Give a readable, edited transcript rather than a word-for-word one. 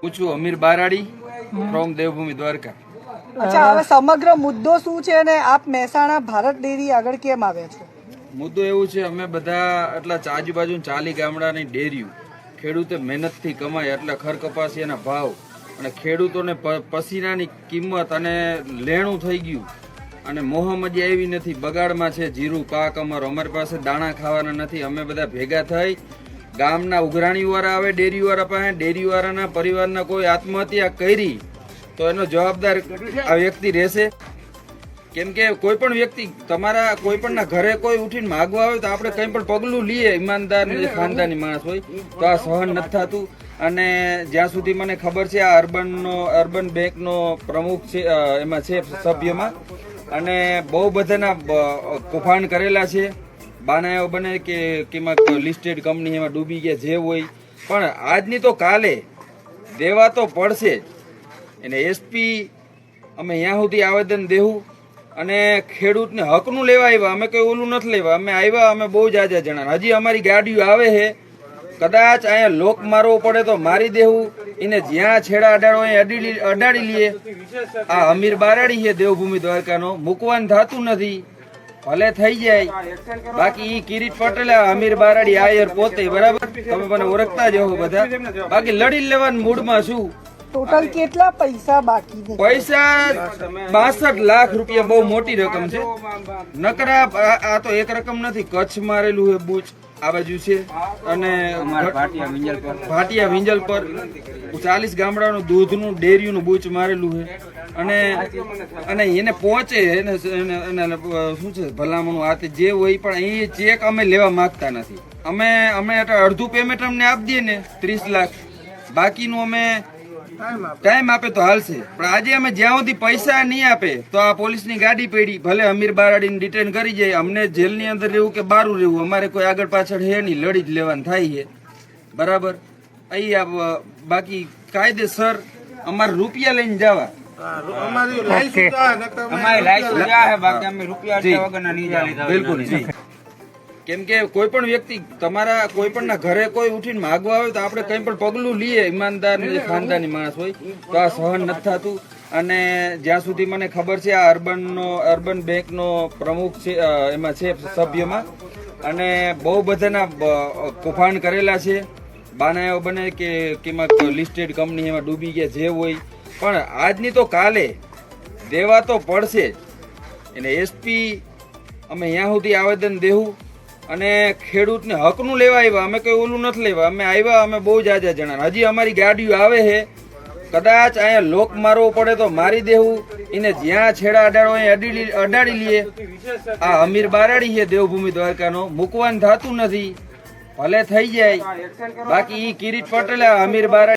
પૂછું અમીર બારાડી ફ્રોમ દેવભૂમિ દ્વારકા। અચ્છા, હવે સમગ્ર મુદ્દો શું છે અને આપ મહેસાણા ભારત ડેરી આગળ કેમ આવ્યા છો? મુદ્દો એવું છે, અમે બધા એટલા આજુબાજુ 40 ગામડાની ડેરીઓ ખેડૂતે મહેનતથી કમાય એટલે ખરકપાસિયાના ભાવ અને ખેડૂતોને પસીનાની કિંમત અને લેણું થઈ ગયું અને મોહમ્મદી આવી નથી, બગાડમાં છે જીરું પાક અમારો, અમારી પાસે દાણા ખાવાના નથી। અમે બધા ભેગા થઈ ગામના ઉઘરાણીવાળા આવે ડેરીવાળા પાસે, ડેરીવાળાના પરિવારના કોઈ આત્મહત્યા કરી તો એનો જવાબદાર આ વ્યક્તિ રહેશે? કેમ કે કોઈ પણ વ્યક્તિ તમારા કોઈ પણ ના ઘરે કોઈ ઉઠીને માગવા આવે તો આપણે કંઈ પણ પગલું લઈએ, ઈમાનદાર ખાનદાની માણસ હોય તો આ સહન નથી થતું। અને જ્યાં સુધી મને ખબર છે આ અર્બન બેંકનો પ્રમુખ છે, એમાં છે સભ્યમાં, અને બહુ બધાના કૌભાંડ કરેલા છે, બાનાઓ બને કે લિસ્ટેડ કંપની એમાં ડૂબી ગયા જે હોય, પણ આજની તો કાલે દેવા તો પડશે જ એને। એસપી અમે ત્યાં સુધી આવેદન દેવું અને ખેડૂતને હકનું લેવા આવ્યા, અમે કઈ ઓલું નથી લેવા, અમે આવ્યા અમે બહુ જાજા જણા, હજી અમારી ગાડીઓ આવે છે, કદાચ અહીંયા લોક મારવો પડે તો મારી દેવું, એને જ્યાં છેડા અડાડો અડાડી લઈએ। આ અમીર બારાડી છે દેવભૂમિ દ્વારકાનો, મૂકવાનું થતું નથી, ભલે થઈ જાય, બાકી ઈ કિરીટ પટેલ અમીર બારાડી આયર પોતે, બરાબર તમે મને ઓળખતા જ હો બધા, બાકી લડી લેવાના મૂડમાં છું। ટોટલ કેટલા પૈસા બાકી છે? પૈસા 62 લાખ રૂપિયા, બહુ મોટી રકમ છે નકરા। આ તો એક રકમ નથી, કચ્છ મારેલું છે બૂચ આ બાજુ છે, અને ભાટિયા વિંજલ પર 40 ગામડાનું દૂધનું ડેરીનું બૂચ મારેલું છે, અને એને પહોંચે એને શું છે ભલામણું આ તે જે હોય, પણ એ ચેક અમે લેવા માંગતા નથી। અમે અડધું પેમેન્ટ અમને આપી દઈએ ને 30 લાખ, બાકીનું અમે ટાઈમ આપે તો હાલશે, પણ આજે અમે જ્યાં સુધી પૈસા નહીં આપે તો આ પોલીસની ગાડી પડી, ભલે અમીર બારાડીને ડિટેન કરી જાય, અમને જેલની અંદર રહેવું કે બહાર રહેવું અમારે કોઈ આગળ પાછળ હે નહીં, લડી જ લેવાનું થાય છે, બરાબર। અહીં બાકી કાયદેસર અમારે રૂપિયા લઈને જવા, બિલકુલ નહીં। કેમ કે કોઈ પણ વ્યક્તિ તમારા કોઈ પણ ના ઘરે કોઈ ઉઠીને માગવા આવે તો આપણે કંઈ પણ પગલું લઈએ, ઈમાનદાર ખાનદાની માણસ હોય તો આ સહન નથી થતું। અને જ્યાં સુધી મને ખબર છે આ અર્બન બેંકનો પ્રમુખ છે, એમાં છે સભ્યમાં, અને બહુ બધાના કૌભાંડ કરેલા છે, બાનાઓ બને કે લિસ્ટેડ કંપની એમાં ડૂબી ગયા જે હોય, પણ આજની તો કાલે દેવા તો પડશે જ એને। એસપી અમે ત્યાં સુધી આવેદન દેવું અને ખેડૂતને હકનું લેવા આવ્યા, અમે કઈ ઓલું નથી લેવા, અમે આવ્યા અમે બહુ જાજા જણા, હજી અમારી ગાડીઓ આવે છે, કદાચ અહીંયા લોક મારવો પડે તો મારી દેવું, એને જ્યાં છેડા અડાડો અડાડી લઈએ। આ અમીર બારાડી છે દેવભૂમિ દ્વારકાનો, મૂકવાનું થતું નથી, ભલે થઈ જાય, બાકી ઈ કિરીટ પટેલ અમીર બારાડી